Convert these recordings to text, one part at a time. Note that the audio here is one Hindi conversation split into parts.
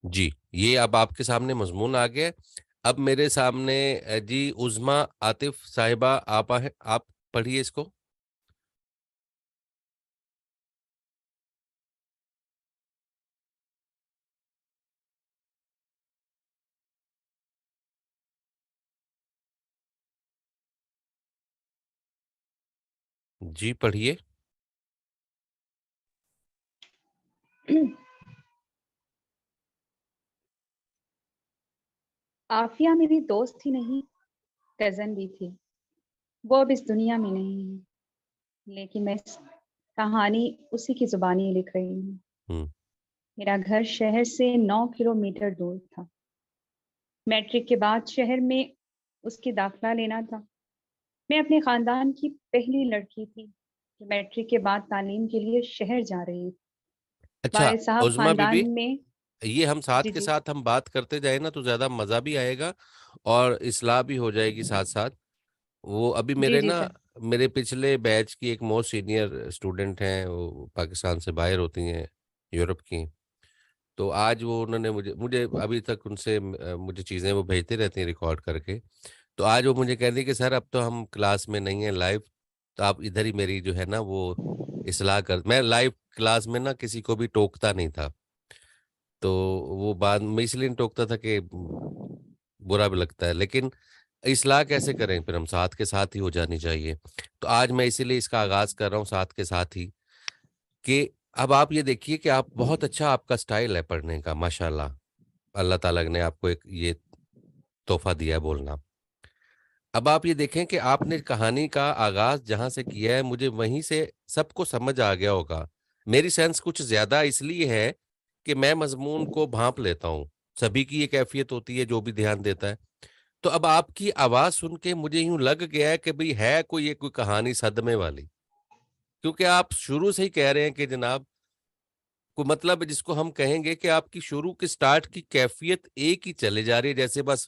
जी, ये अब आपके सामने मजमून आ गया है। अब मेरे सामने जी उज़मा आतिफ साहिबा आपा है, आप पढ़िए इसको। जी पढ़िए। आफिया मेरी दोस्त ही नहीं, कजन भी थी। वो अब इस दुनिया में नहीं है, लेकिन मैं इस कहानी उसी की जुबानी लिख रही हूँ। हुँ। मेरा घर शहर से 9 किलोमीटर दूर था। मैट्रिक के बाद शहर में उसकी दाखिला लेना था। मैं अपने खानदान की पहली लड़की थी जो मैट्रिक के बाद तालीम के लिए शहर जा रही थी। अच्छा वालिद साहब उज़मा खानदान बीबी, में। ये हम साथ जी के जी साथ हम बात करते जाए ना तो ज़्यादा मज़ा भी आएगा और इस्लाह भी हो जाएगी साथ-साथ। वो अभी जी मेरे जी ना सर। मेरे पिछले बैच की एक मोस्ट सीनियर स्टूडेंट हैं, वो पाकिस्तान से बाहर होती हैं, यूरोप की। तो आज वो उन्होंने मुझे मुझे अभी तक उनसे मुझे चीज़ें वो भेजते रहती हैं रिकॉर्ड करके। तो आज वो मुझे कह रही कि सर अब तो हम क्लास में नहीं हैं लाइव, तो आप इधर ही मेरी जो है ना वो इस्लाह कर। मैं लाइव क्लास में ना किसी को भी टोकता नहीं था। तो वो बाद में इसलिए नहीं टोकता था कि बुरा भी लगता है, लेकिन इस्लाह कैसे करें फिर हम साथ के साथ ही हो जानी चाहिए। तो आज मैं इसीलिए इसका आगाज़ कर रहा हूँ साथ के साथ ही कि अब आप ये देखिए कि आप बहुत अच्छा आपका स्टाइल है पढ़ने का माशाल्लाह। अल्लाह ताला ने आपको एक ये तोहफ़ा दिया है बोलना। अब आप ये देखें कि आपने कहानी का आगाज़ जहाँ से किया है, मुझे वहीं से सबको समझ आ गया होगा। मेरी सेंस कुछ ज़्यादा इसलिए है कि मैं मज़मून को भाँप लेता हूँ। सभी की ये कैफ़ियत होती है जो भी ध्यान देता है। तो अब आपकी आवाज़ सुन के मुझे यूँ लग गया है कि भई है कोई ये कोई कहानी सदमे वाली। क्योंकि आप शुरू से ही कह रहे हैं कि जनाब को मतलब जिसको हम कहेंगे कि आपकी शुरू की स्टार्ट की कैफ़ियत एक ही चले जा रही है जैसे बस,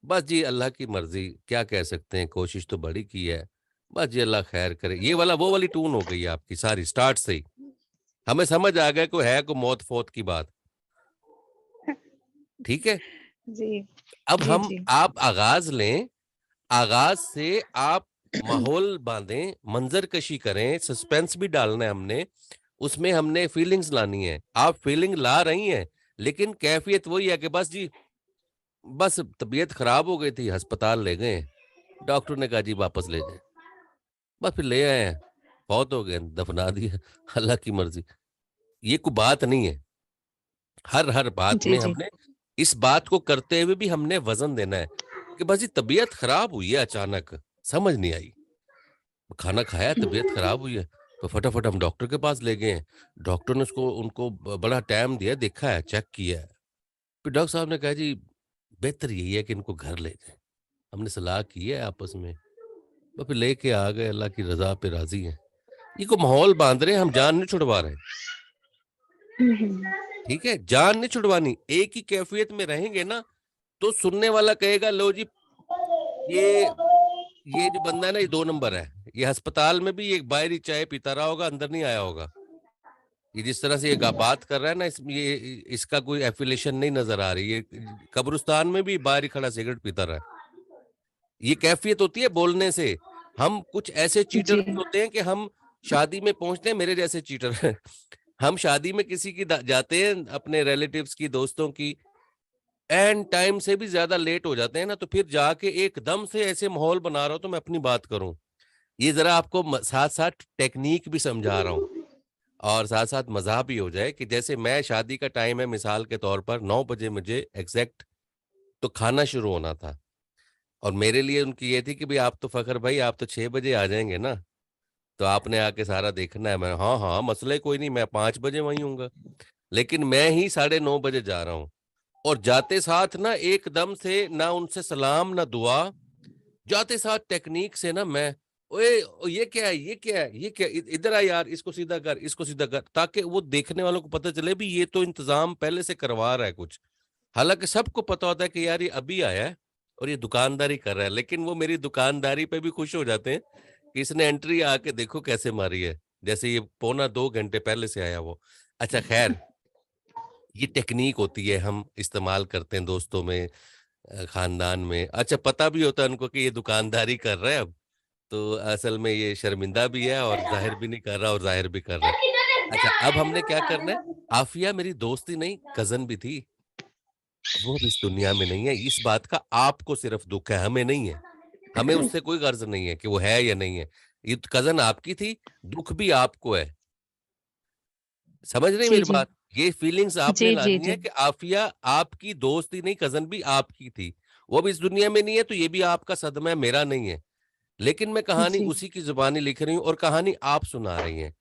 बस जी अल्लाह की मर्ज़ी, क्या कह सकते हैं, कोशिश तो बड़ी की है, बस जी अल्लाह ख़ैर करे। ये वाला वो वाली टून हो गई है आपकी सारी स्टार्ट से ही। हमें समझ आ गया कोई है कोई मौत-फ़ौत की बात, ठीक है? जी अब जी हम जी। आप आगाज़ लें, आगाज़ से आप माहौल बाँधें, मंज़रकशी करें, सस्पेंस भी डालना है हमने, उसमें हमने फीलिंग्स लानी है। आप फीलिंग ला रही हैं, लेकिन कैफ़ियत वही है कि बस जी, बस तबीयत ख़राब हो गई थी, अस्पताल ले गए। डॉक्टर ने कहा जी वापस ले जाएँ। बस फिर ले आए हैं, फ़ौत हो गए, दफ़ना दिया, अल्लाह की मर्ज़ी। ये कोई बात नहीं है। हर बात जी में जी। हमने इस बात को करते हुए भी हमने वज़न देना है कि बस ये तबीयत ख़राब हुई है अचानक, समझ नहीं आई। खाना खाया, तबीयत ख़राब हुई है, तो फटाफट हम डॉक्टर के पास ले गए हैं। डॉक्टर ने उसको उनको बड़ा टाइम दिया, देखा है, चेक किया है। फिर डॉक्टर साहब ने कहा जी बेहतर यही है कि इनको घर ले जाएँ। हमने सलाह की है आपस में, तो फिर लेके आ गए, अल्लाह की रज़ा पे राज़ी हैं। ये को माहौल बाँध रहे हैं, हम जान नहीं छुड़वा रहे हैं, हम्म। ठीक है? जान नहीं छुड़वानी, एक ही कैफ़ियत में रहेंगे ना, तो सुनने वाला कहेगा लो जी ये ये जो बंदा है ना ये 2 नंबर है। ये अस्पताल में भी ये बाहर ही चाय पीता रहा होगा, अंदर नहीं आया होगा। ये जिस तरह से ये बात कर रहा है ना इसमें ये इसका कोई एफ़िलिएशन नहीं नज़र आ रही है। कब्रिस्तान में भी बाहर ही खड़ा सिगरेट पीता रहा है। ये कैफ़ियत होती है बोलने से। हम कुछ ऐसे चीटर जी भी होते हैं कि हम शादी में पहुँचते हैं मेरे जैसे चीटर हैं। हम शादी में किसी की जाते हैं अपने रिलेटिव्स की, दोस्तों की, एंड टाइम से भी ज़्यादा लेट हो जाते हैं ना, तो फिर जाके एकदम से ऐसे माहौल बना रहा हूँ तो मैं अपनी बात करूँ। ये ज़रा आपको साथ-साथ टेक्नीक भी समझा रहा हूँ और साथ-साथ मज़ाह भी हो जाए कि जैसे मैं शादी का टाइम है मिसाल के तौर पर 9 बजे मुझे एग्ज़ैक्ट तो खाना शुरू होना था और मेरे लिए उनकी ये थी कि भई आप तो फ़खर भाई आप तो 6 बजे आ जाएँगे ना, तो आपने आके सारा देखना है। मैं हाँ, हाँ, मसला ही कोई नहीं मैं 5 बजे वहीं हूँगा। लेकिन मैं ही साढ़े 9 बजे जा रहा हूँ और जाते साथ ना एकदम से ना उनसे सलाम ना दुआ, जाते साथ टेक्नीक से ना मैं ओए ये क्या है? ये क्या है? ये क्या इधर आ यार, इसको सीधा कर, इसको सीधा कर, ताकि वो देखने वालों को पता चले भी ये तो इंतज़ाम पहले से करवा रहा है कुछ। हालाँकि सबको पता होता है कि यार ये अभी आया है और ये दुकानदारी कर रहा है, लेकिन वो मेरी दुकानदारी पे भी खुश हो जाते हैं कि इसने एंट्री आके देखो कैसे मारी है। जैसे ये पौना 2 घंटे पहले से आया वो। अच्छा ख़ैर, ये टेक्निक होती है, हम इस्तेमाल करते हैं दोस्तों में, खानदान में। अच्छा, पता भी होता है उनको कि ये दुकानदारी कर रहा है अब, तो असल में ये शर्मिंदा भी है और जाहिर भी नहीं कर रहा और जाहिर भी कर रहा है। अच्छा, अब हमने क्या करना है, आफिया मेरी दोस्त ही नहीं कज़न भी थी, वो अब इस दुनिया में नहीं है। इस बात का आपको सिर्फ दुःख है, हमें नहीं है। हमें उससे कोई गर्ज़ नहीं है कि वो है या नहीं है। ये तो कज़न आपकी थी, दुःख भी आपको है। समझ रही हैं जी, मेरी जी। बात? ये फीलिंग्स आपने जी, जी, लानी है जी। कि आफिया आपकी दोस्त ही नहीं, कज़न भी आपकी थी। वो भी इस दुनिया में नहीं है, तो ये भी आपका सदमा है, मेरा नहीं है। लेकिन मैं कहानी जी। उसी की ज़ुबानी लिख रही हूँ और कहानी आप सुना रही हैं।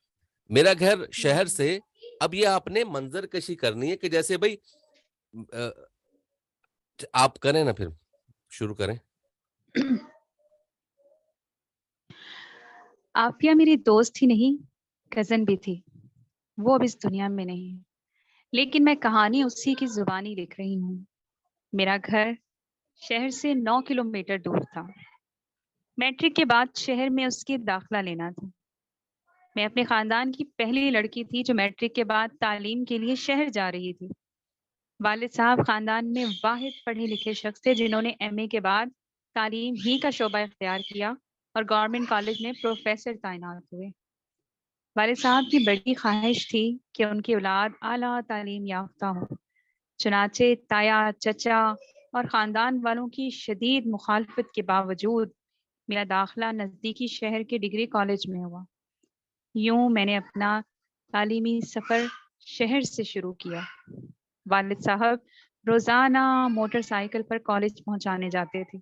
मेरा घर शहर हुँ। से, अब ये आपने मंज़रकशी करनी है कि जैसे भई अ, आप करें ना फिर, शुरू करें। आफ़िया मेरी दोस्त ही नहीं, कज़न भी थी। वो अब इस दुनिया में नहीं है, लेकिन मैं कहानी उसी की ज़ुबानी लिख रही हूँ। मेरा घर शहर से 9 किलोमीटर दूर था। मैट्रिक के बाद शहर में उसके दाखिला लेना था। मैं अपने ख़ानदान की पहली लड़की थी जो मैट्रिक के बाद तालीम के लिए शहर जा रही थी। वालिद साहब ख़ानदान में वाहिद पढ़े-लिखे शख़्स थे जिन्होंने एमए के बाद तालीम ही का शोबा इख्तियार किया और गवर्नमेंट कॉलेज में प्रोफ़ेसर तैनात हुए। वालिद साहब की बड़ी ख़्वाहिश थी कि उनकी औलाद आला तालीम याफ़्ता हो। चुनाचे ताया, चचा और ख़ानदान वालों की शदीद मुखालफत के बावजूद मेरा दाखिला नज़दीकी शहर के डिग्री कॉलेज में हुआ। यूँ मैंने अपना तालीमी सफ़र शहर से शुरू किया। वालिद साहब रोज़ाना मोटरसाइकिल पर कॉलेज पहुँचाने जाते थे।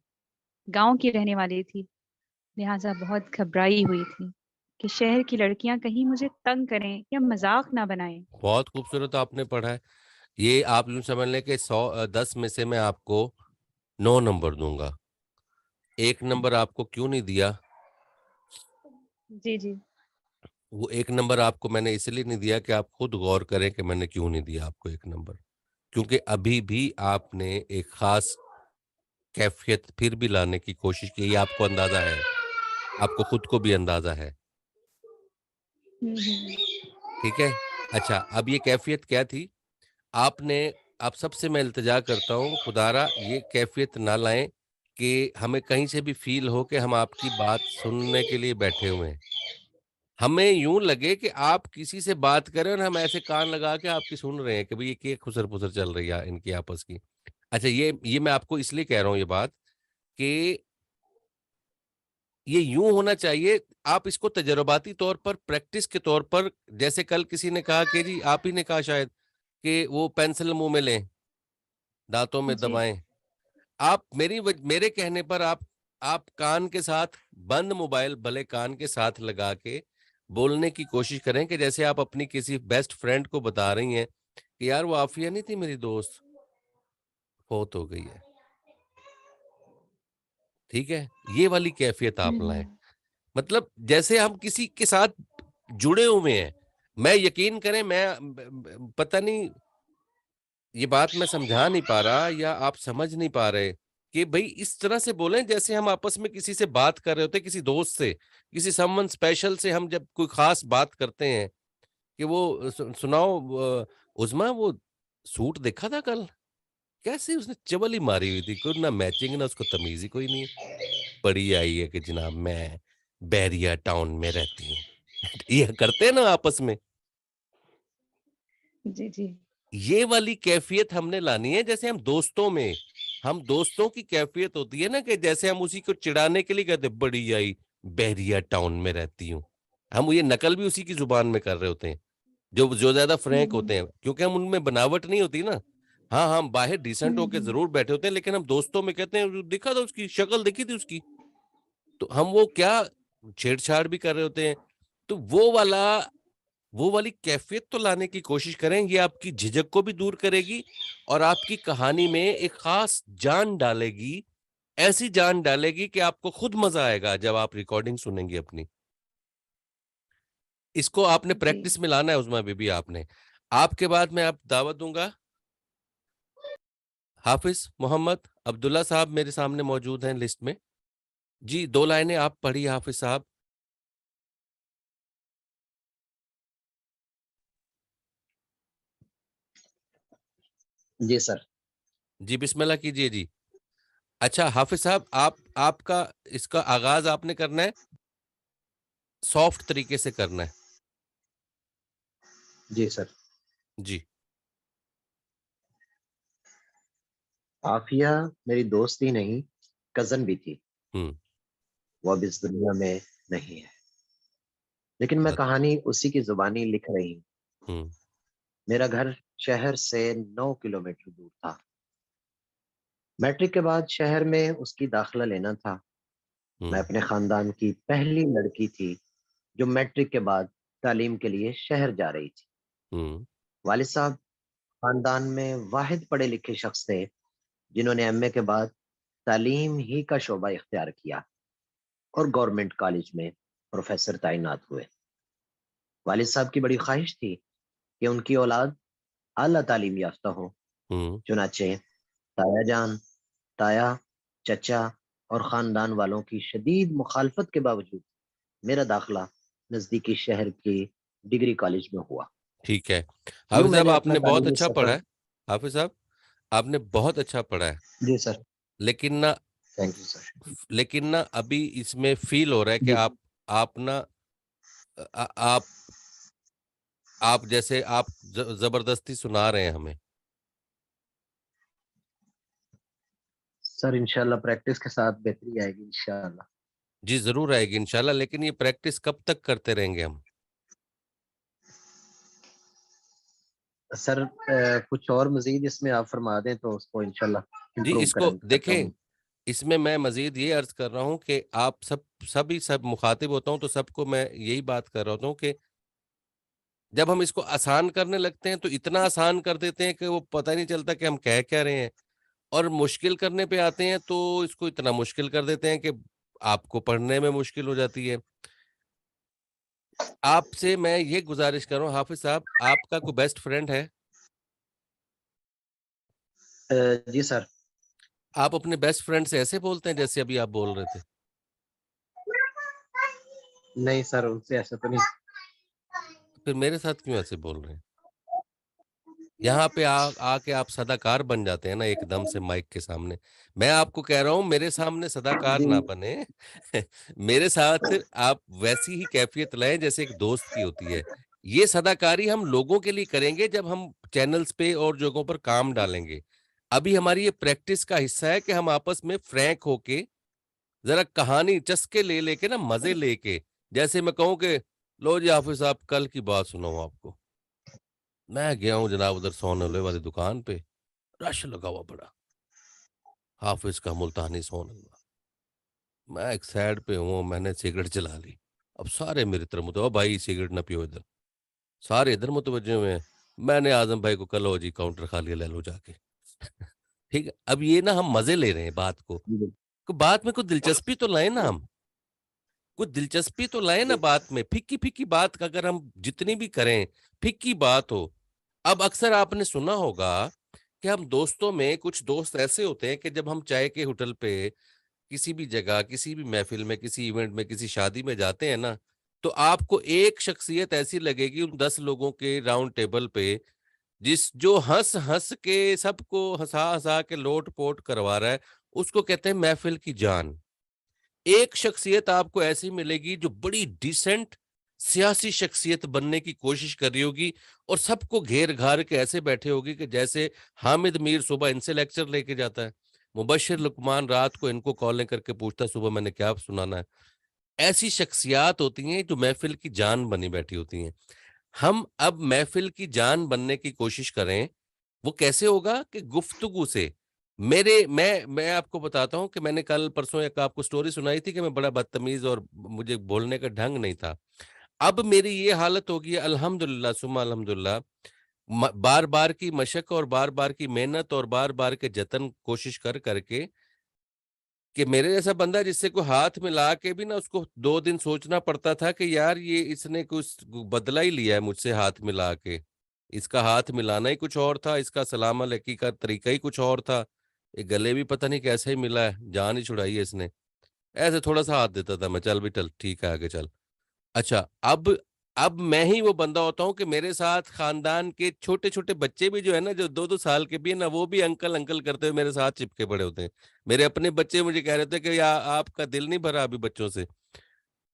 गाँव की रहने वाली थी, लिहाजा बहुत घबराई हुई थी कि शहर की लड़कियाँ कहीं मुझे तंग करें या मज़ाक ना बनाएँ। बहुत खूबसूरत आपने पढ़ा है। ये आप यूँ समझ लें कि 10 में से मैं आपको 9 नंबर दूँगा। 1 नंबर आपको क्यों नहीं दिया? जी, जी। वो 1 नंबर आपको मैंने इसलिए नहीं दिया कि आप खुद गौर करें कि मैंने क्यों नहीं दिया आपको 1 नंबर। क्योंकि अभी भी आपने एक ख़ास कैफ़ियत फिर भी लाने की कोशिश की, ये आपको अंदाज़ा है। आपको खुद को भी अंदाज़ा है। हुँ, हुँ। ठीक है? अच्छा, अब ये कैफ़ियत क्या थी? आपने आप सबसे मैं इल्तिजा करता हूँ, खुदारा ये कैफ़ियत ना लाएँ कि हमें कहीं से भी फ़ील हो कि हम आपकी बात सुनने के लिए बैठे हुए हैं। हमें यूँ लगे कि आप किसी से बात कर रहे हैं और हम ऐसे कान लगा के आपकी सुन रहे हैं कि भई ये क्या खुसर-पुसर चल रही है इनकी आपस की। अच्छा, ये मैं आपको इसलिए कह रहा हूँ ये बात कि ये यूँ होना चाहिए, आप इसको तजुर्बाती तौर पर, प्रैक्टिस के तौर पर, जैसे कल किसी ने कहा कि जी आप ही ने कहा शायद कि वो पेंसिल मुँह में लें, दाँतों में जी। दबाएँ। आप मेरे कहने पर आप कान के साथ बंद मोबाइल भले कान के साथ लगा के बोलने की कोशिश करें कि जैसे आप अपनी किसी बेस्ट फ्रेंड को बता रही हैं कि यार वो आफ़िया नहीं थी मेरी दोस्त, फ़ौत हो गई है। ठीक है? ये वाली कैफ़ियत हुँ, आप लाएँ। हुँ। मतलब जैसे हम किसी के साथ जुड़े हुए हैं। मैं यकीन करें, मैं पता नहीं ये बात मैं समझा नहीं पा रहा या आप समझ नहीं पा रहे कि भई इस तरह से बोलें जैसे हम आपस में किसी से बात कर रहे होते हैं, किसी दोस्त से, किसी समवन स्पेशल से हम जब कोई ख़ास बात करते हैं कि वो सुनाओ उज़मा वो सूट देखा था कल? कैसे उसने चवल ही मारी हुई थी, कोई ना मैचिंग ना उसको तमीज़ ही कोई नहीं है। पड़ी आई है कि जनाब मैं बैरिया टाउन में रहती हूँ। ये करते हैं ना आपस में। जी, जी। ये वाली कैफ़ियत हमने लानी है जैसे हम दोस्तों की कैफ़ियत होती है ना कि जैसे हम उसी को चिढ़ाने के लिए कहते हैं बड़ी आई बैरिया टाउन में रहती हूँ। हम ये नकल भी उसी की ज़ुबान में कर रहे होते हैं, जो जो ज़्यादा हुँ, फ्रैंक होते हुँ। हैं क्योंकि हम उनमें बनावट नहीं होती ना। हाँ, हम बाहर हुँ, डिसेंट होके हुँ। ज़रूर बैठे होते हैं लेकिन हम दोस्तों में कहते हैं देखा था उसकी शक्ल देखी थी उसकी। तो हम वो क्या छेड़-छाड़ भी कर रहे होते हैं। तो वो वाली कैफ़ियत तो लाने की कोशिश करें, ये आपकी झिझक को भी दूर करेगी और आपकी कहानी में एक ख़ास जान डालेगी, ऐसी जान डालेगी कि आपको खुद मज़ा आएगा जब आप रिकॉर्डिंग सुनेंगी अपनी। इसको आपने जी। प्रैक्टिस में लाना है उज़मा बीबी आपने। आपके बाद मैं अब दावत दूँगा, हाफ़िज़ मोहम्मद अब्दुल्ला साहब मेरे सामने मौजूद हैं लिस्ट में। जी, 2 लाइनें आप पढ़िए हाफ़िज़ साहब। जी सर। जी बिस्मिल्लाह कीजिए जी। अच्छा हाफिज साहब, आपका इसका आगाज आपने करना है, सॉफ्ट तरीके से करना है। जी सर। जी। आफिया मेरी दोस्त ही नहीं, कजन भी थी। हम्म। वो अब इस दुनिया में नहीं है, लेकिन मैं अ- कहानी उसी की जुबानी लिख रही हूँ। हम्म। मेरा घर शहर से 9 किलोमीटर दूर था। मैट्रिक के बाद शहर में उसकी दाखिला लेना था। मैं हम्म। अपने खानदान की पहली लड़की थी जो मैट्रिक के बाद तालीम के लिए शहर जा रही थी। हम्म। वालिद साहब खानदान में वाहिद पढ़े लिखे शख्स थे जिन्होंने एमए के बाद तालीम ही का शोबा इख्तियार किया और गवर्नमेंट कॉलेज में प्रोफेसर तैनात हुए। वालिद साहब की बड़ी ख्वाहिश थी कि उनकी औलाद आला तालीम याफ्ता हो। हम्म। चुनाचे ताया जान, ताया, चचा और खानदान वालों की शदीद मुखालफत के बावजूद मेरा दाखिला नजदीकी शहर के डिग्री कॉलेज में हुआ। ठीक है यूं हाफिज साहब, मैंने अपना आपने बहुत तालीमी अच्छा पढ़ा सफर। है। हाफिज साहब, आपने बहुत अच्छा पढ़ा है। जी सर। लेकिन ना थैंक यू सर। लेकिन ना अभी इसमें फील हो रहा है कि जी आप ना आप जैसे आप जबरदस्ती सुना रहे हैं हमें। सर, इंशाल्लाह प्रैक्टिस के साथ बेहतरी आएगी इंशाल्लाह। जी जरूर आएगी इंशाल्लाह, लेकिन ये प्रैक्टिस कब तक करते रहेंगे हम? सर, कुछ और मजीद इसमें आप फरमा दें तो उसको इंशाल्लाह जी इम्प्रूव इसको कर सकता देखें, हूँ। इसमें मैं मजीद ये अर्ज कर रहा हूँ कि आप सब मुखातिब होता हूँ तो सबको मैं यही बात कर रहा हूँ कि जब हम इसको आसान करने लगते हैं तो इतना आसान कर देते हैं कि वो पता ही नहीं चलता कि हम कह क्या रहे हैं, और मुश्किल करने पे आते हैं तो इसको इतना मुश्किल कर देते हैं कि आपको पढ़ने में मुश्किल हो जाती है। आपसे मैं ये गुजारिश कर रहा हूँ हाफिज साहब, आपका कोई बेस्ट फ्रेंड है? जी सर। आप अपने बेस्ट फ्रेंड से ऐसे बोलते हैं जैसे अभी आप बोल रहे थे? नहीं सर, उनसे ऐसा तो नहीं। फिर मेरे साथ क्यों ऐसे बोल रहे हैं? यहाँ पे आके आप सदाकार बन जाते हैं ना एकदम से माइक के सामने। मैं आपको कह रहा हूँ मेरे सामने सदाकार जी ना बने। मेरे साथ आप वैसी ही कैफियत लाएं जैसे एक दोस्त की होती है। ये सदाकारी हम लोगों के लिए करेंगे जब हम चैनल्स पे और जगहों पर काम डालेंगे। अभी हमारी ये प्रैक्टिस का हिस्सा है कि हम आपस में फ्रैंक होके जरा कहानी चस्के ले लेके ना मजे लेके, जैसे मैं कहूँ कि लो जी हाफिज साहब कल की बात सुनाऊं आपको। मैं गया हूँ जनाब उधर सोने वाली दुकान पे, रश लगा हुआ बड़ा, हाफिज का मुल्तानी सोन हलवा। मैं एक साइड पे हूँ, मैंने सिगरेट जला ली। अब सारे मेरी तरफ मुतवज्जो, भाई सिगरेट ना पियो इधर। सारे इधर मुतवज्जे हुए हैं। मैंने आजम भाई को, कल हो जी काउंटर खाली ले लो जाके। ठीक है, अब ये ना हम मजे ले रहे हैं बात को। जी बात में कुछ दिलचस्पी तो लाए ना हम, कुछ दिलचस्पी तो लाए ना जी। बात में। फिक्की फिक्की बात का अगर हम जितनी भी करें, फिक्की बात हो। अब अक्सर आपने सुना होगा कि हम दोस्तों में कुछ दोस्त ऐसे होते हैं कि जब हम चाय के होटल पे किसी भी जगह, किसी भी महफिल में, किसी इवेंट में, किसी शादी में जाते हैं ना, तो आपको एक शख्सियत ऐसी लगेगी उन 10 लोगों के राउंड टेबल पे, जिस जो हंस हंस के सबको हंसा हंसा के लोट पोट करवा रहा है, उसको कहते हैं महफिल की जान। एक शख्सियत आपको ऐसी मिलेगी जो बड़ी डिसेंट सियासी शख्सियत बनने की कोशिश कर रही होगी, और सबको घेर घार के ऐसे बैठे होगी कि जैसे हामिद मीर सुबह इनसे लेक्चर लेके जाता है, मुबशिर लुकमान रात को इनको कॉलें करके पूछता है सुबह मैंने क्या सुनाना है। ऐसी शख्सियात होती हैं जो महफिल की जान बनी बैठी होती हैं। हम अब महफिल की जान बनने की कोशिश करें। वो कैसे होगा कि गुफ्तगू से। मैं आपको बताता हूँ कि मैंने कल परसों एक आपको स्टोरी सुनाई थी कि मैं बड़ा बदतमीज और मुझे बोलने का ढंग नहीं था। अब मेरी ये हालत हो गई है अल्हम्दुलिल्लाह सुम्मा अल्हम्दुलिल्लाह, बार बार की मशक और बार बार की मेहनत और बार बार के जतन कोशिश कर करके, कि मेरे जैसा बंदा जिससे कोई हाथ मिला के भी ना उसको 2 दिन सोचना पड़ता था कि यार ये इसने कुछ बदला ही लिया है मुझसे हाथ मिला के। इसका हाथ मिलाना ही कुछ और था, इसका सलाम अलैकी का तरीका ही कुछ और था। ये गले भी पता नहीं कैसे ही मिला है, जान ही छुड़ाई है इसने। ऐसे थोड़ा सा हाथ देता था मैं, चल भी चल ठीक है आगे चल। अच्छा अब अब मैं ही वो बंदा होता हूँ कि मेरे साथ खानदान के छोटे छोटे बच्चे भी जो है ना, जो 2-2 साल के भी है ना, वो भी अंकल अंकल करते हुए मेरे साथ चिपके पड़े होते हैं। मेरे अपने बच्चे मुझे कह रहे थे कि या आपका दिल नहीं भरा अभी बच्चों से।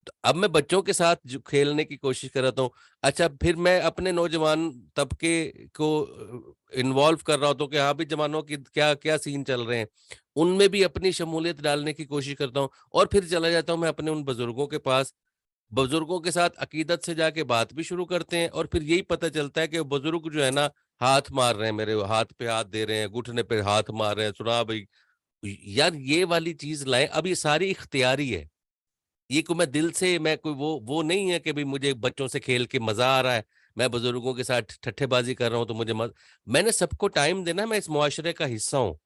तो अब मैं बच्चों के साथ जो खेलने की कोशिश कर रहा हूँ। अच्छा, फिर मैं अपने नौजवान तबके को इन्वॉल्व कर रहा होता हूँ कि हाँ भी जवानों की क्या क्या सीन चल रहे हैं। उनमें भी अपनी शमूलियत डालने की कोशिश करता हूँ और फिर चला जाता हूँ मैं अपने उन बुजुर्गों के पास। बुजुर्गों के साथ अकीदत से जाके बात भी शुरू करते हैं और फिर यही पता चलता है कि बुजुर्ग जो है ना, हाथ मार रहे हैं, मेरे हाथ पे हाथ दे रहे हैं, घुटने पे हाथ मार रहे हैं, सुना भाई। यार ये वाली चीज लाएं, अब ये सारी इख्तियारी है। ये को मैं दिल से, मैं कोई वो नहीं है कि भाई मुझे बच्चों से खेल के मजा आ रहा है, मैं बुजुर्गों के साथ ठट्ठेबाजी कर रहा हूँ तो मुझे मैंने सबको टाइम देना है, मैं इस मुआशरे का हिस्सा हूँ।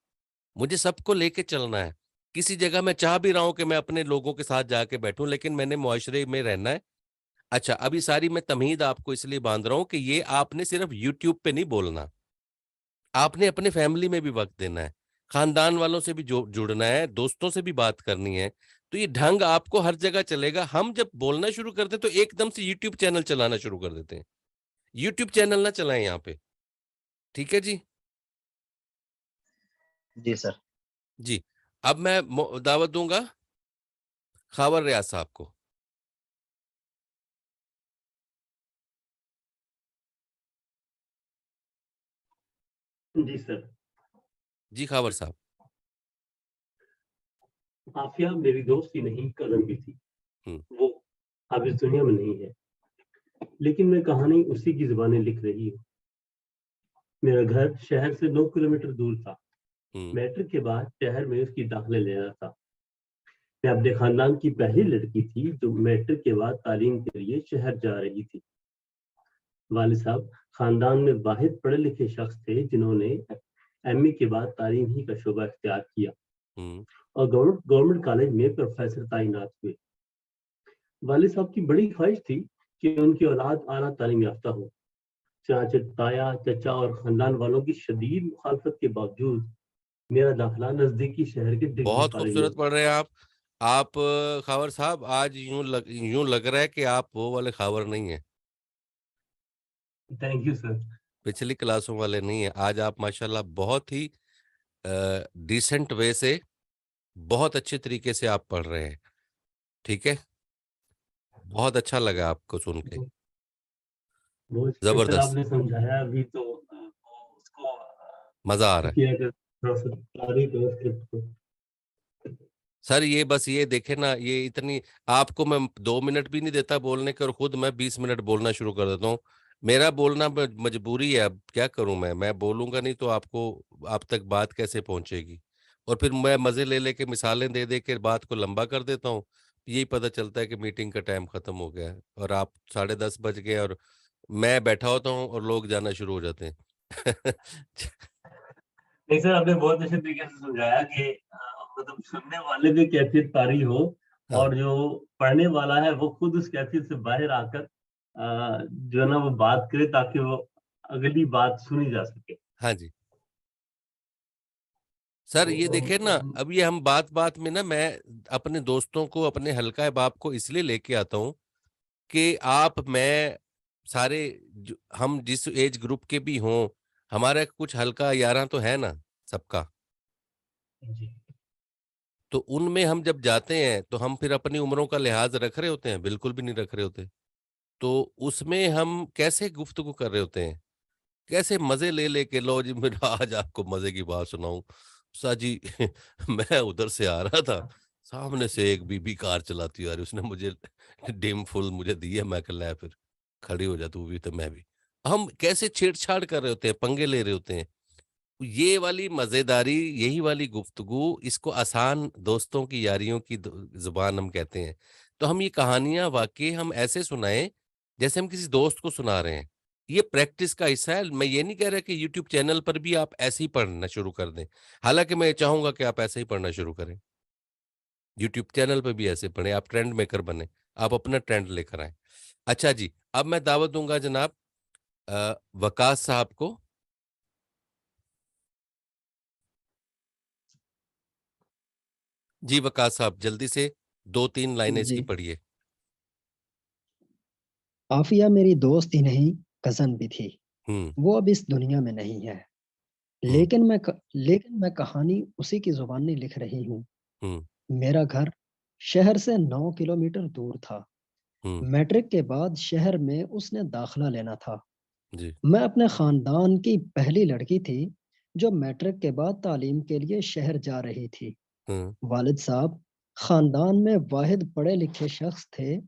मुझे सबको लेके चलना है। किसी जगह मैं चाह भी रहा हूँ कि मैं अपने लोगों के साथ जाके बैठूं, लेकिन मैंने मुआशरे में रहना है। अच्छा, अभी सारी मैं तमहीद आपको इसलिए बांध रहा हूँ कि ये आपने सिर्फ यूट्यूब पे नहीं बोलना, आपने अपने फैमिली में भी वक्त देना है, खानदान वालों से भी जुड़ना है, दोस्तों से भी बात करनी है। तो ये ढंग आपको हर जगह चलेगा। हम जब बोलना शुरू करते हैं तो एकदम से यूट्यूब चैनल चलाना शुरू कर देते हैं। यूट्यूब चैनल ना चलाएं यहाँ पे। ठीक है जी। जी सर। जी। अब मैं दावत दूंगा खावर रियाज साहब को। जी सर। जी खावर साहब। आफिया मेरी दोस्त ही नहीं, कलम भी थी। हम्म। वो अब इस दुनिया में नहीं है, लेकिन मैं कहानी उसी की जुबानी लिख रही हूँ। मेरा घर शहर से 9 किलोमीटर दूर था। हम्म। मैट्रिक के बाद शहर में उसकी दाखिले लेना था। मैं अपने खानदान की पहली लड़की थी जो मैट्रिक के बाद तालीम के लिए शहर जा रही थी। वालिद साहब खानदान में वाहिद पढ़े लिखे शख्स थे जिन्होंने एमए के बाद तालीम ही का शोबा इख्तियार किया हम्म। और गवर्नमेंट कॉलेज में प्रोफेसर तैनात हुए। वालिद साहब की बड़ी ख्वाहिश थी कि उनकी औलाद आला तालीम याफ्ता हो। चाचा, ताया, चचा और खानदान वालों की शदीद मुखालफत के बावजूद मेरा दाखिला नजदीकी शहर के डिग्री बहुत कॉलेज में खूबसूरत हुआ। पढ़ रहे हैं आप खावर साहब, आज यूं लग रहा है कि आप वो वाले खावर नहीं है, थैंक यू सर। पिछली क्लासों वाले नहीं है। आज आप माशाल्लाह बहुत ही डिसेंट वे से, बहुत अच्छे तरीके से आप पढ़ रहे हैं। ठीक है। बहुत अच्छा लगा आपको सुन के। बहुत शुक्रिया सर, जबरदस्त। आपने समझाया अभी तो उसको मजा आ रहा है। किया कर थोड़ा सा तारीफ है स्क्रिप्ट को। सर ये बस ये देखे ना, ये इतनी, आपको मैं 2 मिनट भी नहीं देता बोलने के और खुद मैं 20 मिनट बोलना शुरू कर देता हूँ। मेरा बोलना मजबूरी है, अब क्या करूं मैं बोलूंगा नहीं तो आपको, आप तक बात कैसे पहुंचेगी। और फिर मैं मजे ले लेके मिसालें दे दे के बात को लंबा कर देता हूँ। यही पता चलता है कि मीटिंग का टाइम खत्म हो गया है और आप 10:30 बज गए और मैं बैठा होता हूँ और लोग जाना शुरू हो जाते हैं। नहीं सर, आपने बहुत अच्छे तरीके से समझाया कि मतलब सुनने वाले भी कैफियत तारी हो हाँ। और जो पढ़ने वाला है वो खुद उस कैफियत से बाहर आकर जो है ना वो बात करे ताकि वो अगली बात सुनी जा सके। हाँ जी। सर तो ये देखे ना, अब ये हम बात बात में ना, मैं अपने दोस्तों को, अपने हल्का अहबाब को इसलिए लेके आता हूँ कि आप, मैं, सारे हम जिस एज ग्रुप के भी हों, हमारा कुछ हल्का यारा तो है ना सबका। जी तो उनमें हम जब जाते हैं तो हम फिर अपनी उम्रों का लिहाज रख रहे होते हैं? बिल्कुल भी नहीं रख रहे होते। तो उसमें हम कैसे गुफ्तगू कर रहे होते हैं, कैसे मजे ले लेके, लो जी मेरा आज आपको मजे की बात सुनाऊं। सा जी, मैं उधर से आ रहा था, सामने से एक बीबी कार चलाती हुई आ रही, उसने मुझे डिम फुल मुझे दी है, मैं कह लिया फिर खड़ी हो जा तू भी तो मैं भी। हम कैसे छेड़छाड़ कर रहे होते हैं, पंगे ले रहे होते हैं। ये वाली मजेदारी, यही वाली गुफ्तगू, इसको आसान दोस्तों की यारियों की जुबान हम कहते हैं। तो हम ये कहानियां वाकई हम ऐसे सुनाएं जैसे हम किसी दोस्त को सुना रहे हैं। ये प्रैक्टिस का हिस्सा है। मैं ये नहीं कह रहा कि यूट्यूब चैनल पर भी आप ऐसे ही पढ़ना शुरू कर दें, हालांकि मैं चाहूंगा कि आप ऐसे ही पढ़ना शुरू करें। यूट्यूब चैनल पर भी ऐसे पढ़ें, आप ट्रेंड मेकर बने, आप अपना ट्रेंड लेकर आए। अच्छा जी, अब मैं दावत दूंगा जनाब वकास साहब को। जी वकास साहब, जल्दी से 2-3 लाइनें इसकी जी। पढ़िए। आफिया मेरी दोस्त ही नहीं, कजन भी थी। हम्म। वो अब इस दुनिया में नहीं है, हम्म। लेकिन मैं कहानी उसी की जुबानी लिख रही हूँ। हम्म। मेरा घर शहर से 9 किलोमीटर दूर था। हम्म। मैट्रिक के बाद शहर में उसने दाखिला लेना था। जी। मैं अपने खानदान की पहली लड़की थी जो मैट्रिक के बाद तालीम के लिए शहर जा रही थी। हम्म। वालिद साहब खानदान में वाहिद पढ़े लिखे शख्स थे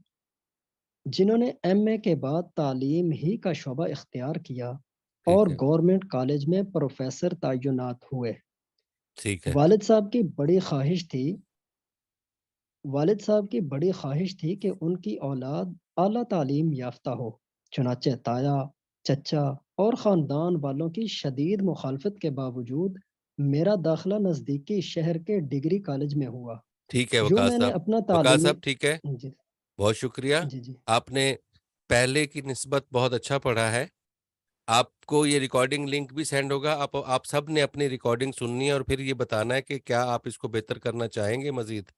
जिन्होंने एमए के बाद तालीम ही का शोबा इख्तियार किया ठीक और है। गवर्नमेंट कॉलेज में प्रोफेसर तैनात हुए। ठीक है। वालिद साहब की बड़ी ख्वाहिश थी वालिद साहब की बड़ी ख्वाहिश थी कि उनकी औलाद आला तालीम याफ्ता हो। चुनाचे ताया, चचा और ख़ानदान वालों की शदीद मुखालफत के बावजूद मेरा दाखिला नज़दीकी शहर के डिग्री कॉलेज में हुआ, ठीक है जो वकार मैंने साहब। अपना वकार तालीमी साहब ठीक है, जी बहुत शुक्रिया। जी जी आपने पहले की निस्बत बहुत अच्छा पढ़ा है। आपको ये रिकॉर्डिंग लिंक भी सेंड होगा। आप सब ने अपनी रिकॉर्डिंग सुननी है और फिर ये बताना है कि क्या आप इसको बेहतर करना चाहेंगे मजीद।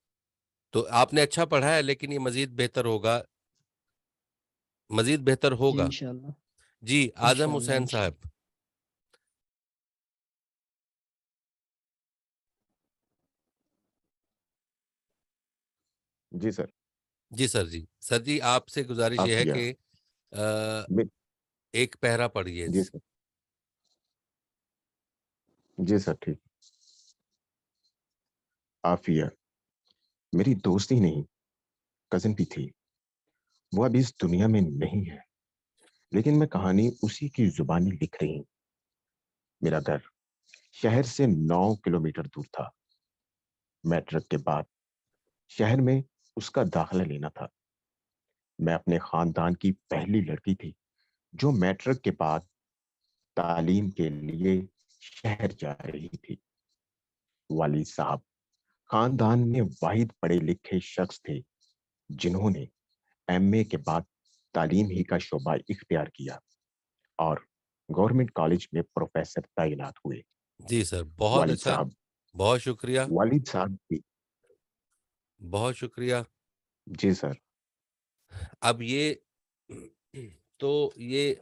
तो आपने अच्छा पढ़ा है, लेकिन ये मजीद बेहतर होगा, मजीद बेहतर जी होगा। इंशाल्लाह जी, आजम इंशाल्लाह हुसैन साहब। इंशाल्लाह। जी सर। जी सर। जी सर। जी आपसे गुजारिश ये है आफिया। कि अ, मे- एक पहरा पढ़िए। जी सर। जी सर ठीक। आफिया मेरी दोस्त ही नहीं, कजिन भी थी। वो अब इस दुनिया में नहीं है, लेकिन मैं कहानी उसी की जुबानी लिख रही हूँ। मेरा घर शहर से 9 किलोमीटर दूर था। मैट्रिक के बाद शहर में उसका दाखिला लेना था। मैं अपने खानदान की पहली लड़की थी जो मैट्रिक के बाद तालीम के लिए शहर जा रही थी। वाली साहब खानदान में वाहिद पढ़े लिखे शख्स थे जिन्होंने एमए के बाद तालीम ही का शोबा इख्तियार किया और गवर्नमेंट कॉलेज में प्रोफेसर तैनात हुए। जी सर, बहुत वालिद अच्छा। साहब बहुत शुक्रिया। वालिद साहब की। बहुत शुक्रिया। जी सर। अब ये तो ये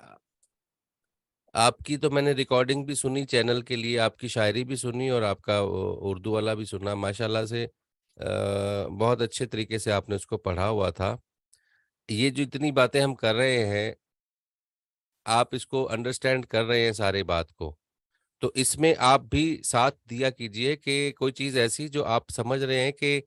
आपकी तो मैंने रिकॉर्डिंग भी सुनी चैनल के लिए, आपकी शायरी भी सुनी और आपका उर्दू वाला भी सुना माशाल्लाह से। बहुत अच्छे तरीके से आपने उसको पढ़ा हुआ था। ये जो इतनी बातें हम कर रहे हैं, आप इसको अंडरस्टैंड कर रहे हैं सारे बात को, तो इसमें आप भी साथ दिया कीजिए कि कोई चीज़ ऐसी जो आप समझ रहे हैं कि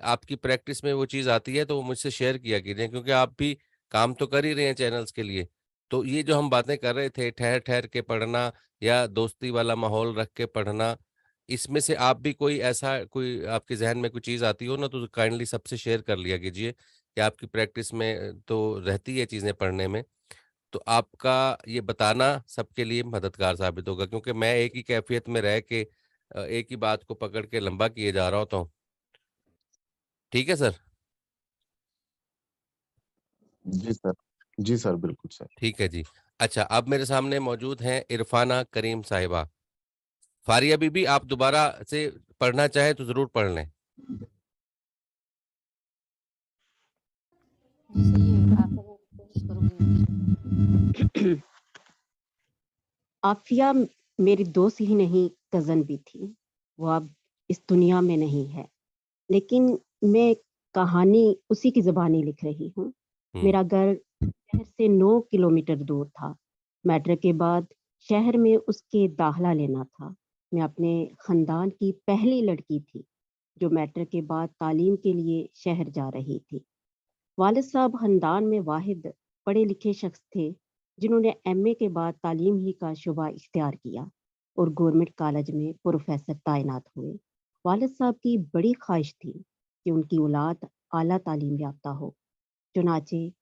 आपकी प्रैक्टिस में वो चीज़ आती है, तो वो मुझसे शेयर किया कीजिए, क्योंकि आप भी काम तो कर ही रहे हैं चैनल्स के लिए। तो ये जो हम बातें कर रहे थे, ठहर-ठहर के पढ़ना या दोस्ती वाला माहौल रख के पढ़ना, इसमें से आप भी कोई ऐसा कोई आपके ज़हन में कोई चीज़ आती हो ना, तो काइंडली सबसे शेयर कर लिया कीजिए कि आपकी प्रैक्टिस में तो रहती है चीज़ें पढ़ने में। तो आपका ये बताना सबके लिए मददगार साबित होगा, क्योंकि मैं एक ही कैफ़ियत में रह के एक ही बात को पकड़ के लंबा किए जा रहा होता हूँ। ठीक है सर? जी सर। जी सर बिल्कुल सर। ठीक है जी। अच्छा, अब मेरे सामने मौजूद हैं इरफाना करीम साहिबा। फारिया बीबी, आप दोबारा से पढ़ना चाहें तो ज़रूर पढ़ लें। सही है, आप कोशिश करूंगी। आफिया मेरी दोस्त ही नहीं, कजन भी थी। वो अब इस दुनिया में नहीं है, लेकिन मैं कहानी उसी की ज़बानी लिख रही हूँ। हुँ। मेरा घर शहर से 9 किलोमीटर दूर था। मैट्रिक के बाद शहर में उसके दाखिला लेना था। मैं अपने खानदान की पहली लड़की थी जो मैट्रिक के बाद तालीम के लिए शहर जा रही थी। वालिद साहब खानदान में वाहिद पढ़े लिखे शख्स थे जिन्होंने एमए के बाद तालीम ही का शुबा इख्तियार किया और गवर्नमेंट कॉलेज में प्रोफेसर तैनात हुए। वालिद साहब की बड़ी ख्वाहिश थी कि उनकी औलाद आला तालीम याफ्ता हो। चुनाचे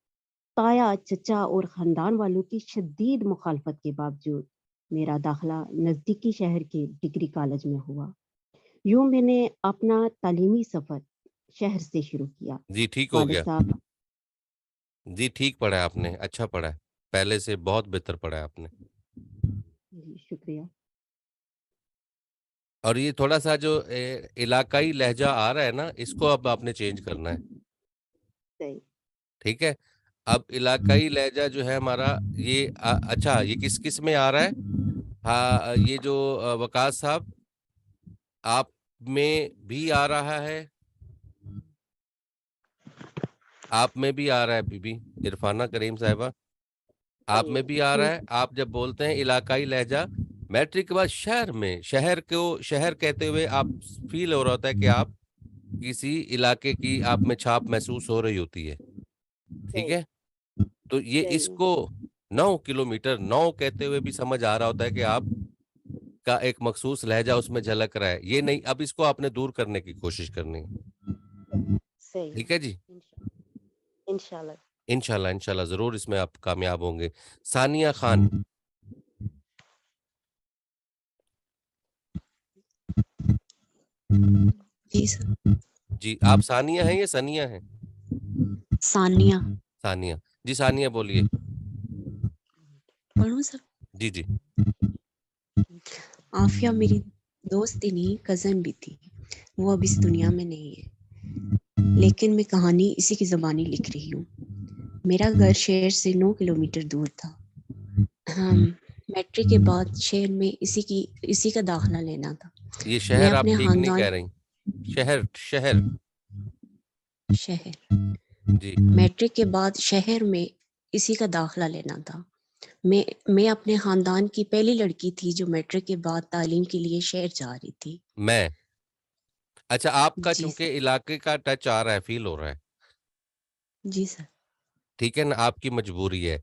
ताया, चचा और खानदान वालों की शदीद मुखालफत के बावजूद मेरा दाखिला नज़दीकी शहर के डिग्री कॉलेज में हुआ। यूं मैंने अपना तालीमी सफ़र शहर से शुरू किया। जी, ठीक हो वालिद गया। साहब जी, ठीक पढ़ा है आपने, अच्छा पढ़ा है। पहले से बहुत बेहतर पढ़ा है आपने। जी शुक्रिया। और ये थोड़ा-सा जो इलाकाई लहज़ा आ रहा है ना, इसको अब आपने चेंज करना है, सही। ठीक है? अब इलाकाई लहजा जो है हमारा ये अच्छा, ये किस किस में आ रहा है? हाँ, ये जो वकास साहब, आप में भी आ रहा है, आप में भी आ रहा है बीबी इरफाना करीम साहिबा, आप में भी आ रहा है। आप जब बोलते हैं इलाकाई लहजा मैट्रिक के बाद शहर में, शहर को शहर कहते हुए आप फील हो रहा होता है कि आप किसी इलाके की आप में छाप महसूस हो रही होती है, ठीक है? तो ये सही। इसको 9 किलोमीटर 9 कहते हुए भी समझ आ रहा होता है कि आप का एक मखसूस लहजा उसमें झलक रहा है। ये नहीं, अब इसको आपने दूर करने की कोशिश करनी है, सही। ठीक है जी? इंशाल्लाह। इंशाल्लाह इंशाल्लाह जरूर इसमें आप कामयाब होंगे। सानिया खान, जी सर। जी आप सानिया हैं या सनिया हैं? सानिया। सानिया, जी सानिया बोलिए। पढ़ूं सर? जी जी। आफिया मेरी दोस्त ही नहीं, कजन भी थी। वो अब इस दुनिया में नहीं है, लेकिन मैं कहानी इसी की ज़बानी लिख रही हूँ। मेरा घर शहर से 9 किलोमीटर दूर था। मैट्रिक के बाद शहर में इसी का दाखिला लेना था। ये मैं शहर आप अपने ठीक नहीं खानदान कह रही, शहर शहर। शहर जी मैट्रिक के बाद शहर में इसी का दाखिला लेना था। मैं अपने खानदान की पहली लड़की थी जो मैट्रिक के बाद तालीम के लिए शहर जा रही थी। मैं, अच्छा आपका जी चूंकि सर। इलाके का टच आ रहा है, फील हो रहा है, जी सर। ठीक है ना? आपकी मजबूरी है,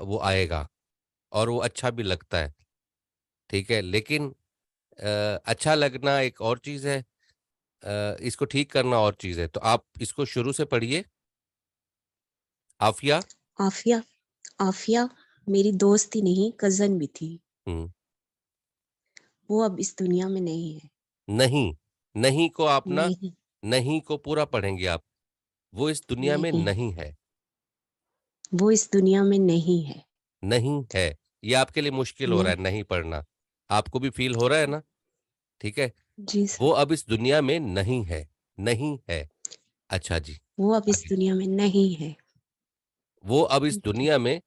वो आएगा और वो अच्छा भी लगता है, ठीक है, लेकिन अच्छा लगना एक और चीज है, इसको ठीक करना और चीज है। तो आप इसको शुरू से पढ़िए। आफिया। आफिया आफिया मेरी दोस्त ही नहीं, कजन भी थी। हम्म। वो अब इस दुनिया में नहीं है। नहीं, नहीं को आप ना, नहीं। नहीं को पूरा पढ़ेंगे आप। वो इस दुनिया में नहीं, नहीं है, वो इस दुनिया में नहीं है। नहीं है। ये आपके लिए मुश्किल हो रहा नहीं। है नहीं पढ़ना, आपको भी फील हो रहा है ना, ठीक है? जी वो सर। अब इस दुनिया में नहीं है, नहीं है। अच्छा जी, वो अब इस आगे। दुनिया में नहीं है। वो अब इस जी। दुनिया में,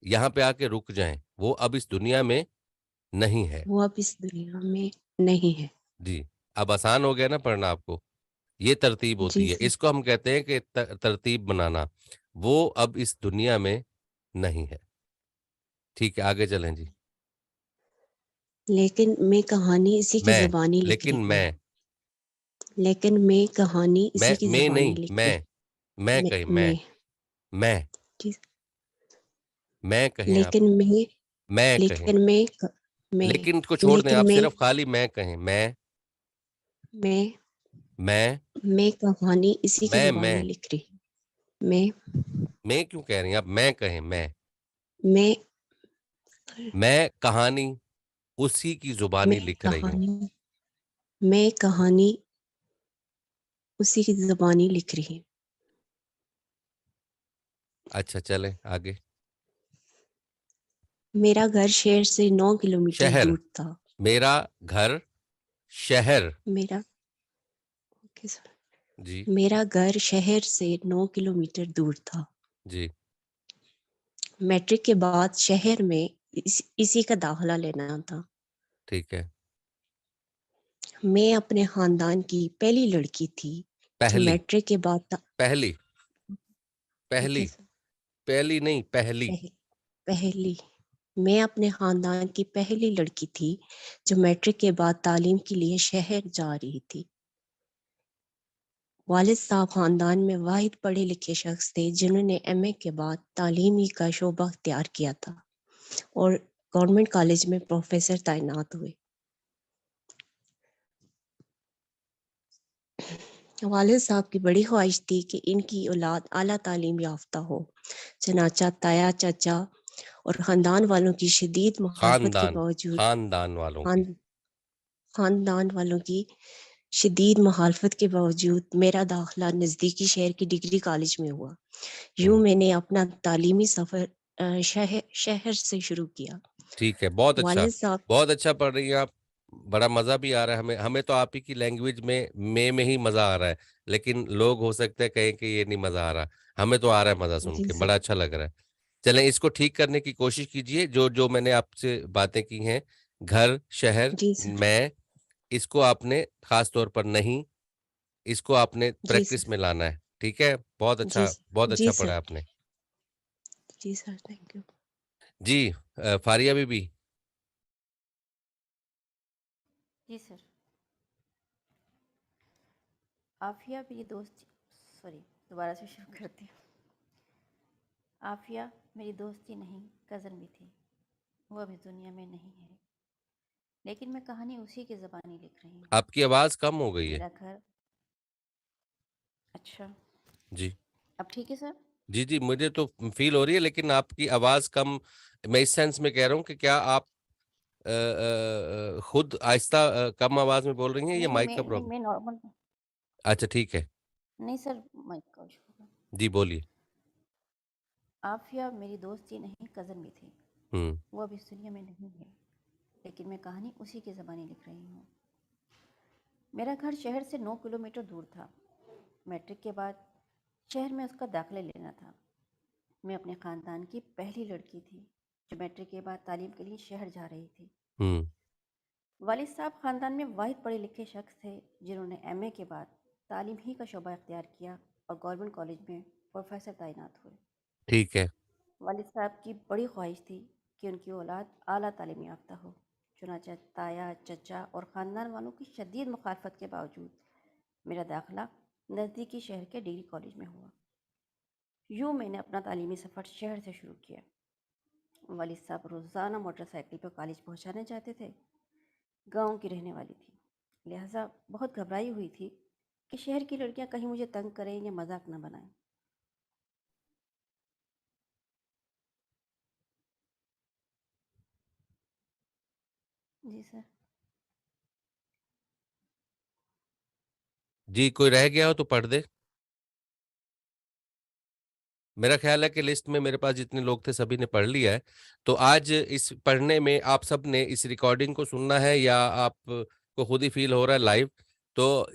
यहाँ पे आके रुक जाएं, वो अब इस दुनिया में नहीं है। वो अब इस दुनिया में नहीं है। जी, अब आसान हो गया ना पढ़ना आपको? ये तरतीब जी होती है, सर। इसको हम कहते हैं कि तरतीब बनाना। वो अब इस दुनिया में नहीं है, ठीक है, आगे चलें जी। लेकिन मैं कहानी इसी की मैं, ज़बानी लिख लेकिन रही हूँ। मैं, लेकिन मैं कहानी इसी की मैं ज़बानी नहीं, लिख रही मैं मैं कहें, मैं मैं, जी। मैं कहें आप, लेकिन मैं मैं कहें, लेकिन मैं मैं लेकिन को छोड़ दें लेकिन आप, सिर्फ खाली मैं कहें, मैं मैं, मैं कहानी इसी की ज़बानी मैं, लिख रही हूँ। मैं मैं क्यों कह रही हैं आप? मैं कहें, मैं मैं कहानी उसी की मैं जुबानी लिख रही हूँ। कहानी उसी की ज़बानी लिख रही हूँ। अच्छा चलें आगे। मेरा घर शहर से 9 किलोमीटर शहर, दूर था। मेरा घर शहर, मेरा ओके सर। जी मेरा घर शहर से 9 किलोमीटर दूर था। जी, मैट्रिक के बाद शहर में इसी का दाखिला लेना था। ठीक है। मैं अपने खानदान की पहली लड़की थी जो पहली, मैट्रिक के बाद पहली, ओके पहली, सर। पहली नहीं, पहली। पहली पहली मैं अपने खानदान की पहली लड़की थी जो मैट्रिक के बाद तालीम के लिए शहर जा रही थी। वालिद साहब खानदान में वाहिद पढ़े लिखे शख्स थे जिन्होंने एमए के बाद तालीमी का शोबा अख्तियार किया था और गवर्नमेंट कॉलेज में प्रोफेसर तैनात हुए। वालिद साहब की बड़ी ख्वाहिश थी कि इनकी औलाद आला तालीम याफ्ता हो। चनाचा ताया चाचा और ख़ानदान वालों की शदीद मुखालफत के खानदान, बावजूद खानदान वालों खान की। खानदान वालों की शदीद मुखालफत के बावजूद मेरा दाखिला नज़दीकी शहर की डिग्री कॉलेज में हुआ। यूँ हम्म, मैंने अपना तालीमी सफ़र शहर से शुरू किया। ठीक है, बहुत अच्छा, वालिद साहब बहुत अच्छा पढ़ रही हैं आप। बड़ा मजा भी आ रहा है हमें। हमें तो आप ही की लैंग्वेज में ही मजा आ रहा है, लेकिन लोग हो सकते हैं कहें कि ये नहीं मजा आ रहा। हमें तो आ रहा है मजा, सुन जी के सर। बड़ा अच्छा लग रहा है। चलें, इसको ठीक करने की कोशिश कीजिए। जो जो मैंने आपसे बातें की हैं, घर, शहर, जी सर। मैं, इसको आपने खास तौर पर नहीं, इसको आपने जी प्रैक्टिस सर। में लाना है। ठीक है, बहुत जी अच्छा, बहुत सर। जी अच्छा पढ़ा सर। आपने। जी सर, थैंक यू। जी फारिया बीबी। जी सर। आफिया मेरी दोस्त, सॉरी दोबारा से शुरू करती हूँ। आफिया मेरी दोस्ती नहीं कज़न भी थी, वो अभी दुनिया में नहीं है, लेकिन मैं कहानी उसी की ज़बानी लिख रही हूँ। आपकी आवाज कम हो गई है। मेरा घर, अच्छा जी अब ठीक है सर? जी जी, मुझे तो फील हो रही है, लेकिन आपकी आवाज कम। मैं इस सेंस में कह रहा हूँ कि क्या आप खुद आहिस्ता कम आवाज में बोल रही हैं, या नहीं माइक का नहीं, प्रॉब्लम? मैं नॉर्मल, अच्छा ठीक है, नहीं सर माइक का इशू होगा। जी बोलिए। आफिया मेरी दोस्ती नहीं कज़न भी थी, हम्म। वो अभी इस दुनिया में नहीं है, लेकिन मैं कहानी उसी की ज़बानी लिख रही हूँ। मेरा घर शहर से 9 किलोमीटर दूर था। मैट्रिक के बाद शहर में उसका दाखिला लेना था। मैं अपने ख़ानदान की पहली लड़की थी जो मैट्रिक के बाद तालीम के लिए शहर जा रही थी। हम्म। वालिद साहब ख़ानदान में वाहिद पढ़े लिखे शख्स थे जिन्होंने एमए के बाद तालीम ही का शोबा इख्तियार किया और गवर्नमेंट कॉलेज में प्रोफेसर तैनात हुए। ठीक है। वालिद साहब की बड़ी ख्वाहिश थी कि उनकी औलाद आला तालीम याफ्ता हो। चुनांचे ताया, चचा और ख़ानदान वालों की शदीद मुखालफत के बावजूद मेरा दाखिला नज़दीकी शहर के डिग्री कॉलेज में हुआ। यूँ मैंने अपना तालीमी सफ़र शहर से शुरू किया। वालिद साहब रोज़ाना मोटरसाइकिल पर कॉलेज पहुंचाने जाते थे। गांव की रहने वाली थी, लिहाजा बहुत घबराई हुई थी कि शहर की लड़कियां कहीं मुझे तंग करें या मजाक न बनाएं। जी सर। जी कोई रह गया हो तो पढ़ दे। मेरा ख्याल है कि लिस्ट में मेरे पास जितने लोग थे सभी ने पढ़ लिया है। तो आज इस पढ़ने में आप सब ने इस रिकॉर्डिंग को सुनना है, या आप को खुद ही फील हो रहा है लाइव? तो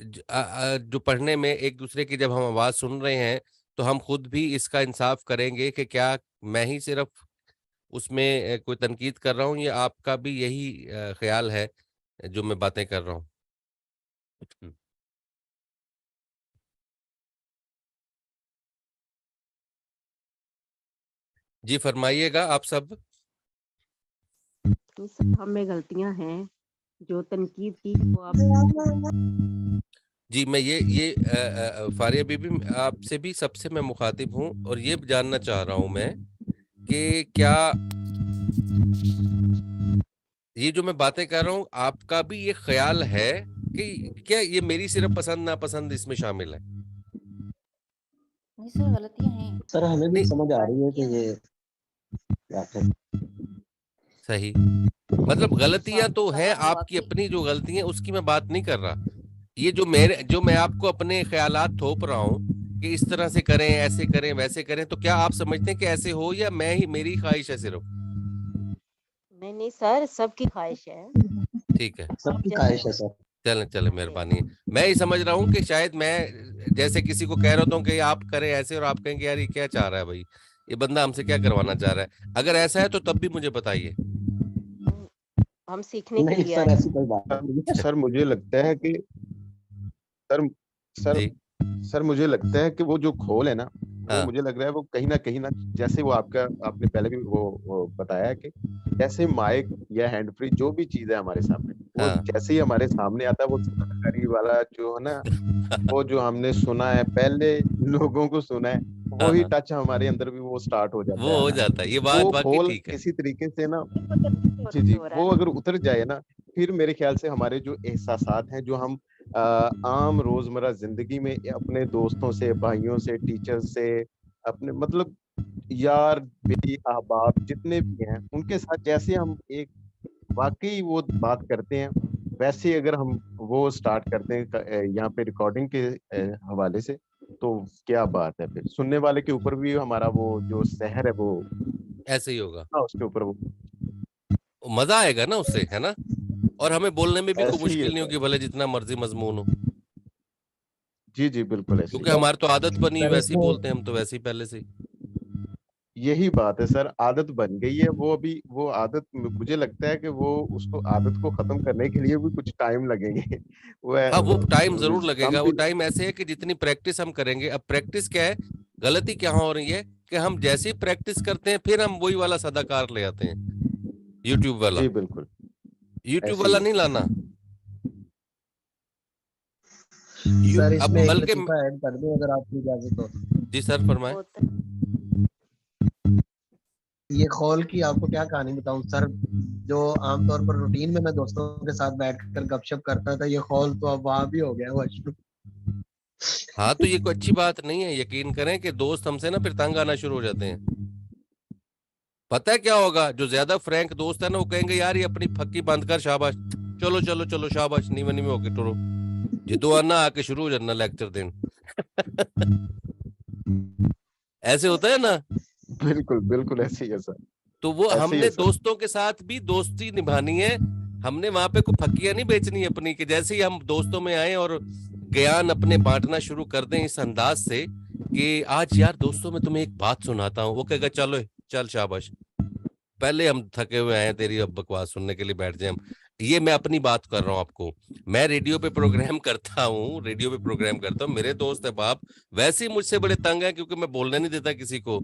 जो पढ़ने में एक दूसरे की जब हम आवाज़ सुन रहे हैं, तो हम खुद भी इसका इंसाफ करेंगे कि क्या मैं ही सिर्फ उसमें कोई तनकीद कर रहा हूँ, या आपका भी यही ख्याल है जो मैं बातें कर रहा हूँ। जी फरमाइएगा आप सब। तो सब हम में गलतियां हैं, जो तनकीद की वो आप। जी मैं ये फारिया बीबी, आपसे भी सबसे मैं मुखातिब हूँ, और ये जानना चाह रहा हूँ मैं कि क्या ये जो मैं बातें कर रहा हूँ, आपका भी ये ख्याल है कि क्या ये मेरी सिर्फ पसंद नापसंद इसमें शामिल है? नहीं सर, गलतियां हैं, सर हमें भी नहीं, समझ आ रही है कि बारीकियां हैं। ये क्या सही, मतलब गलतियां साफ तो है कलाम आपकी, वाकई। अपनी जो गलती है उसकी मैं बात नहीं कर रहा। ये जो मैं आपको अपने ख्यालात थोप रहा हूँ कि इस तरह से करें, ऐसे करें, वैसे करें, तो क्या आप समझते हैं कि ऐसे हो, या मैं ही, मेरी ख्वाहिश है सिर्फ? नहीं नहीं सर, सबकी ख्वाहिश है, ठीक है, आप सबकी जैसे ख्वाहिश है सर। चलें चलें, जी। मेहरबानी है। मैं ही समझ रहा हूँ कि शायद मैं जैसे किसी को कह रहा हूँ कि आप करें ऐसे, और आप कहेंगे यार ये क्या चाह रहा है भाई, ये बंदा हमसे क्या करवाना चाह रहा है। अगर ऐसा है तो तब भी मुझे बताइए। हम सीखने के नहीं लिए सर आए ऐसी हैं। कोई बात नहीं है। सर मुझे लगता है कि सर सर जी। सर मुझे लगता है कि वो जो खोल है ना, वो हाँ मुझे लग रहा है वो कहीं ना जैसे वो आपने पहले भी वो बताया कि जैसे माइक या हैंड फ्री जो भी चीज है हमारे सामने, वो हाँ। जैसे ही हमारे सामने आता है, वो कलाकारी वाला जो है ना, वो जो हमने सुना है पहले, लोगों को सुना है, हाँ वही हाँ, टच हमारे अंदर भी वो स्टार्ट हो जाता वो है हो आना। जाता है, ये बात वो वाकई खोल ठीक है। किसी तरीके से ना, जी से जी, हो रहा वो है अगर उतर जाए ना, फिर मेरे ख्याल से हमारे जो एहसासात हैं, जो हम आम रोजमर्रा जिंदगी में अपने दोस्तों से, भाइयों से, टीचर से, अपने मतलब यार बेटी अहबाब जितने भी हैं, उनके साथ जैसे हम एक वाकई वो बात करते हैं, वैसे ही अगर हम वो स्टार्ट करते हैं यहाँ पे रिकॉर्डिंग के हवाले से, तो क्या बात है, फिर सुनने वाले के ऊपर भी हमारा वो जो सहर है वो ऐसे ही होगा, उसके ऊपर वो मजा आएगा ना उससे, है ना? और हमें बोलने में भी कोई ऐसे ही है मुश्किल नहीं सर। होगी, भले जितना मर्जी मजमून हो, जी जी बिल्कुल ऐसे क्योंकि ही है। हमारी तो आदत बनी हुई, सर वैसे ही इसमें बोलते हैं हम तो, वैसे ही पहले से ही। यही बात है सर, आदत बन गई है। वो अभी वो आदत, मुझे लगता है कि वो उसको आदत को खत्म करने के लिए भी कुछ टाइम लगेंगे। हाँ, वो टाइम जरूर वो लगेगा। वो समथिंग। टाइम ऐसे है कि जितनी प्रैक्टिस हम करेंगे, अब प्रैक्टिस क्या है, गलती क्या हो रही है कि हम जैसे ही प्रैक्टिस करते हैं फिर हम वही वाला सदाकार ले आते हैं, यूट्यूब वाला। जी बिल्कुल यूट्यूब ऐसे ही वाला है। नहीं लाना। सर अब इसमें एक बल्कि लतीफा ऐड कर दूं अगर आपकी इजाजत हो। जी सर फरमाएं। होता ये खौल की आपको क्या कहानी बताऊं सर, जो आमतौर पर रूटीन में मैं दोस्तों के साथ बैठकर गपशप करता था, ये खौल तो अब वहां भी हो गया है मशरूम। हाँ, तो ये कोई अच्छी बात नहीं है। यकीन करें कि दोस्त हमसे ना फिर तंग आना शुरू हो जाते हैं। पता है क्या होगा, जो ज्यादा फ्रैंक दोस्त है ना, वो कहेंगे यार ये अपनी फक्की बंद कर, शाबाश, चलो चलो चलो शाबाश, नीवे नीवे होके टुरो, जितो आना आके शुरू हो जाना लेक्चर देन। ऐसे होता है ना। बिल्कुल बिल्कुल ऐसे ही है सर। तो वो ऐसे ही हमने है सर। दोस्तों के साथ भी दोस्ती निभानी है। हमने वहां पे कोई फक्कियां नहीं बेचनी है अपनी, कि जैसे ही हम दोस्तों में आए और ज्ञान अपने बांटना शुरू कर दें इस अंदाज से कि आज यार दोस्तों में तुम्हें एक बात सुनाता हूँ, वो कहेगा चलो चल शाबाश, पहले हम थके हुए आए तेरी अब बकवास सुनने के लिए बैठ जाए हम। ये मैं अपनी बात कर रहा हूँ आपको। मैं रेडियो पे प्रोग्राम करता हूँ, रेडियो पे प्रोग्राम करता हूँ, मेरे दोस्त है बाप वैसे ही मुझसे बड़े तंग है क्योंकि मैं बोलने नहीं देता किसी को।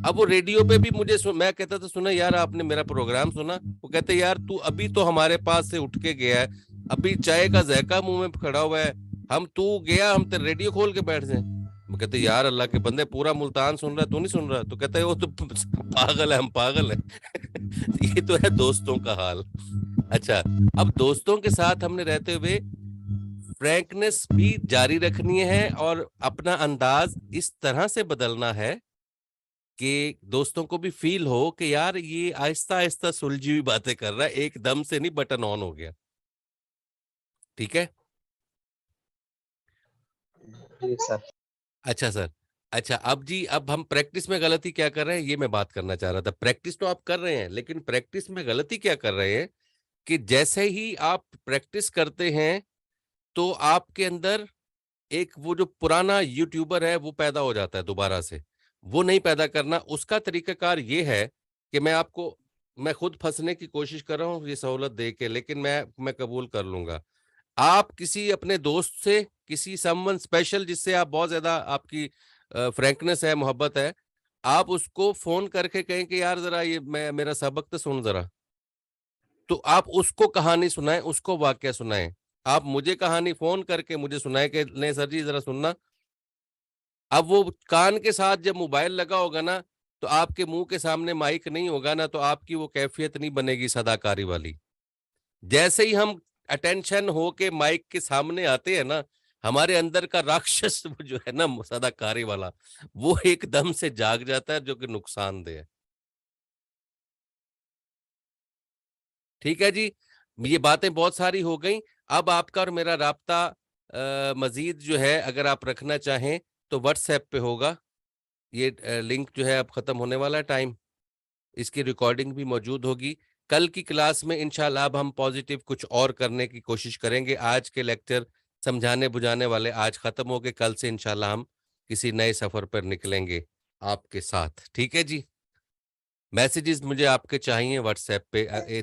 अब वो रेडियो पे भी मुझे मैं कहता था सुना यार आपने मेरा प्रोग्राम सुना, वो कहते यार तू अभी तो हमारे पास से उठ के गया है, अभी चाय का जैका मुंह में खड़ा हुआ है, हम तू गया हम तेरे रेडियो खोल के बैठ जाए। वो कहते यार अल्लाह के बंदे पूरा मुल्तान सुन रहा है, तू नहीं सुन रहा? तो कहते है वो तो पागल है, हम पागल है। ये तो है दोस्तों का हाल। अच्छा, अब दोस्तों के साथ हमने रहते हुए फ्रैंकनेस भी जारी रखनी है और अपना अंदाज इस तरह से बदलना है कि दोस्तों को भी फील हो कि यार ये आहिस्ता आहिस्ता सुलझी हुई बातें कर रहा है, एकदम से नहीं बटन ऑन हो गया। ठीक है। जी सर। अच्छा सर। अच्छा, अब जी अब हम प्रैक्टिस में गलती क्या कर रहे हैं ये मैं बात करना चाह रहा था। प्रैक्टिस तो आप कर रहे हैं, लेकिन प्रैक्टिस में गलती क्या कर रहे हैं कि जैसे ही आप प्रैक्टिस करते हैं तो आपके अंदर एक वो जो पुराना यूट्यूबर है वो पैदा हो जाता है दोबारा से। वो नहीं पैदा करना। उसका तरीकाकार ये है कि मैं खुद फंसने की कोशिश कर रहा हूँ ये सहूलत दे के, लेकिन मैं कबूल कर लूंगा। आप किसी अपने दोस्त से, किसी समवन स्पेशल जिससे आप बहुत ज्यादा आपकी फ्रैंकनेस है, मोहब्बत है, आप उसको फोन करके कहें कि यार जरा ये मैं मेरा सबक तो सुन जरा। तो आप उसको कहानी सुनाएं, उसको वाकया सुनाएं। आप मुझे कहानी फोन करके मुझे सुनाए कि नहीं सर जी जरा सुनना। अब वो कान के साथ जब मोबाइल लगा होगा ना, तो आपके मुंह के सामने माइक नहीं होगा ना, तो आपकी वो कैफियत नहीं बनेगी सदाकारी वाली। जैसे ही हम अटेंशन हो के माइक के सामने आते हैं ना, हमारे अंदर का राक्षस वो जो है ना सदाकारी वाला, वो एकदम से जाग जाता है, जो कि नुकसानदेह है। ठीक है जी। ये बातें बहुत सारी हो गई। अब आपका और मेरा राब्ता मजीद जो है अगर आप रखना चाहें तो व्हाट्सएप पे होगा। ये लिंक जो है अब खत्म होने वाला है टाइम। इसकी रिकॉर्डिंग भी मौजूद होगी। कल की क्लास में इंशाल्लाह अब हम पॉजिटिव कुछ और करने की कोशिश करेंगे। आज के लेक्चर समझाने बुझाने वाले आज खत्म हो गए। कल से इंशाल्लाह हम किसी नए सफर पर निकलेंगे आपके साथ। ठीक है जी। मैसेजेस मुझे आपके चाहिए व्हाट्सएप पे।